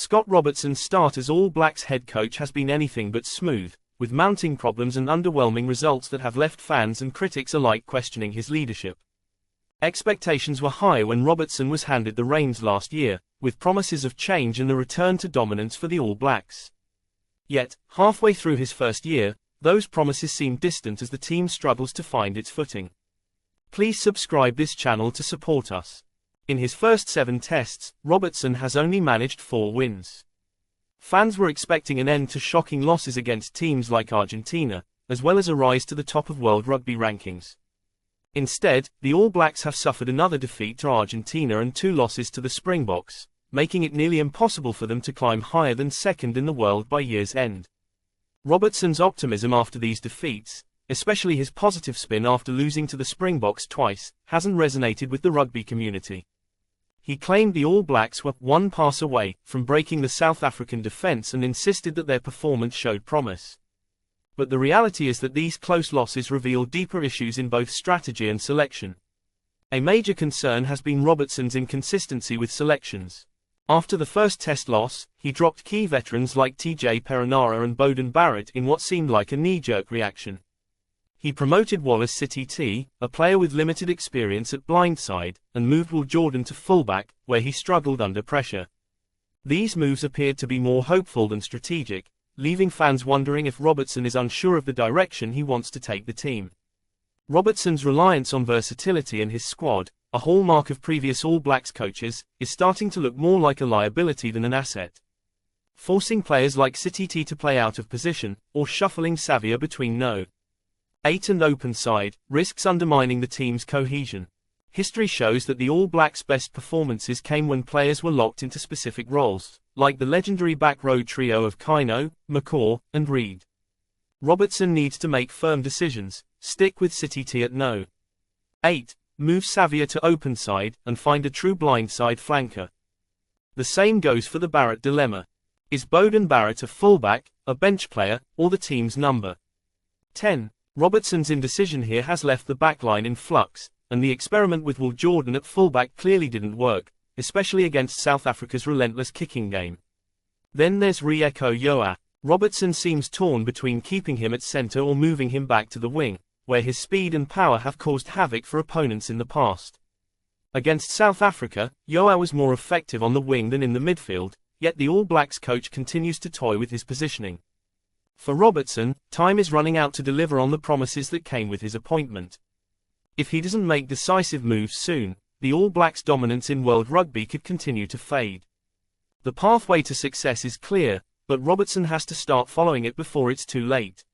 Scott Robertson's start as All Blacks head coach has been anything but smooth, with mounting problems and underwhelming results that have left fans and critics alike questioning his leadership. Expectations were high when Robertson was handed the reins last year, with promises of change and the return to dominance for the All Blacks. Yet, halfway through his first year, those promises seem distant as the team struggles to find its footing. Please subscribe this channel to support us. In his first 7 tests, Robertson has only managed 4 wins. Fans were expecting an end to shocking losses against teams like Argentina, as well as a rise to the top of world rugby rankings. Instead, the All Blacks have suffered another defeat to Argentina and 2 losses to the Springboks, making it nearly impossible for them to climb higher than second in the world by year's end. Robertson's optimism after these defeats, especially his positive spin after losing to the Springboks twice, hasn't resonated with the rugby community. He claimed the All Blacks were one pass away from breaking the South African defence and insisted that their performance showed promise. But the reality is that these close losses reveal deeper issues in both strategy and selection. A major concern has been Robertson's inconsistency with selections. After the first test loss, he dropped key veterans like TJ Perenara and Beauden Barrett in what seemed like a knee-jerk reaction. He promoted Wallace Sititi, a player with limited experience at blindside, and moved Will Jordan to fullback, where he struggled under pressure. These moves appeared to be more hopeful than strategic, leaving fans wondering if Robertson is unsure of the direction he wants to take the team. Robertson's reliance on versatility in his squad, a hallmark of previous All Blacks coaches, is starting to look more like a liability than an asset. Forcing players like Sititi to play out of position, or shuffling Savia between no. 8 and open side, risks undermining the team's cohesion. History shows that the All Blacks' best performances came when players were locked into specific roles, like the legendary back row trio of Kaino, McCaw, and Reid. Robertson needs to make firm decisions, stick with Sititi at no. 8, move Savia to open side, and find a true blindside flanker. The same goes for the Barrett dilemma. Is Beauden Barrett a fullback, a bench player, or the team's number 10? Robertson's indecision here has left the backline in flux, and the experiment with Will Jordan at fullback clearly didn't work, especially against South Africa's relentless kicking game. Then there's Rieko Yoa. Robertson seems torn between keeping him at centre or moving him back to the wing, where his speed and power have caused havoc for opponents in the past. Against South Africa, Yoa was more effective on the wing than in the midfield, yet the All Blacks coach continues to toy with his positioning. For Robertson, time is running out to deliver on the promises that came with his appointment. If he doesn't make decisive moves soon, the All Blacks' dominance in world rugby could continue to fade. The pathway to success is clear, but Robertson has to start following it before it's too late.